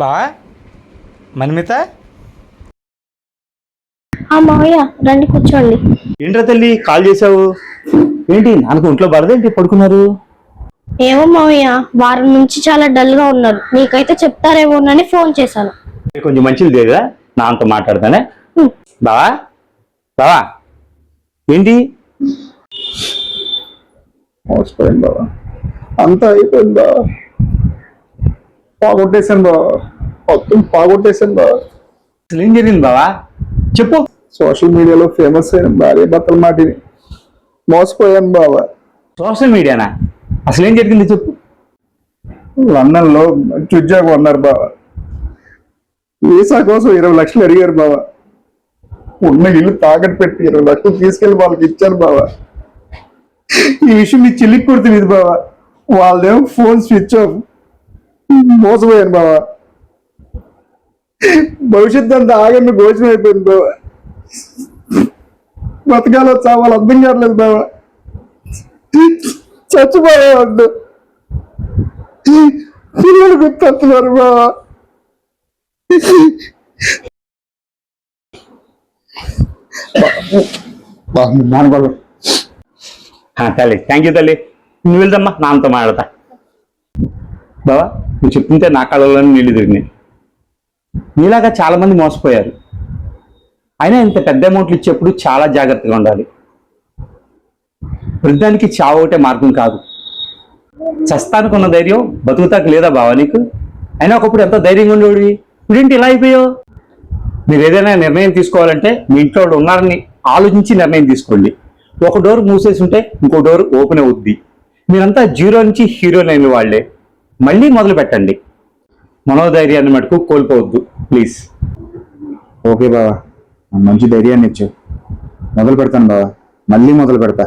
బావా మన్మిత మావయ్య రండి కూర్చోండి. ఏంట్రా తల్లి కాల్ చేసావు? ఏంటి నాన్నకు ఒంట్లో బాలేదేంటి, పడుకున్నారు? ఏమో మావయ్య, వారం నుంచి చాలా డల్ గా ఉన్నారు. మీకైతే చెప్తారేమోనని ఫోన్ చేశాను. కొంచెం మంచిది లేదా నాన్నతో మాట్లాడతానే. బావా బావా ఏంటి మోసపోయింది బావా, అంతా అయిపోయింది బావా, పోగొట్టేశాను బావా, మొత్తం పోగొట్టేశాను బావా. అసలు ఏం జరిగింది బావా, చెప్పు. సోషల్ మీడియాలో ఫేమస్ అయిన భార్య భర్తల మాటిని మోసపోయాను బావా. సోషల్ మీడియానా? అసలు ఏం జరిగింది చెప్పు. లండన్ లో మంచి ఉద్యోగం అన్నారు బావా, వీసా కోసం 20 లక్షలు అడిగారు బావా. ఉన్న ఇల్లు తాకట్టు పెట్టి 20 లక్షలు తీసుకెళ్లి వాళ్ళకి ఇచ్చారు బావా. ఈ విషయం మీ చెల్లికి కూడా తెలియదు బావా. వాళ్ళేమో ఫోన్ స్విచ్ ఆఫ్. మోసపోయాను బావా. భవిష్యత్తు అంతా ఆగండి భోజనం అయిపోయింది బావా. బతకాలో చావాలి అర్థం కావట్లేదు బావా. చచ్చిపోయేవాడు పిల్లలు గుర్తొస్తున్నారు బావా. తల్లి థ్యాంక్ యూ తల్లి. నువ్వు వెళ్దమ్మా, నాన్నతో మాట్లాడతా. బావా నువ్వు చెప్తుంటే నా కళ్ళలోనే నీళ్ళు తిరిగినాయి. నీలాగా చాలా మంది మోసపోయారు. అయినా ఇంత పెద్ద అమౌంట్లు ఇచ్చేప్పుడు చాలా జాగ్రత్తగా ఉండాలి. వృద్ధానికి చావు ఒకటే మార్గం కాదు. చస్తానికి ఉన్న ధైర్యం బతుకుతాకు లేదా బావా నీకు? అయినా ఒకప్పుడు ఎంతో ధైర్యంగా ఉండేవాడివి, ఇప్పుడేంటి ఇలా అయిపోయావు? మీరు ఏదైనా నిర్ణయం తీసుకోవాలంటే మీ ఇంట్లో వాళ్ళు ఉన్నారని ఆలోచించి నిర్ణయం తీసుకోండి. ఒక డోర్ మూసేసి ఉంటే ఇంకో డోర్ ఓపెన్ అవుద్ది. మీరంతా జీరో నుంచి హీరో అయిన వాళ్ళే. మళ్ళీ మొదలు పెట్టండి. మనోధైర్యాన్ని మటుకు కోల్పోవద్దు ప్లీజ్. ఓకే బావా, మంచి ధైర్యాన్ని ఇచ్చావు. మొదలు పెడతాను బావా, మళ్ళీ మొదలు పెడతా.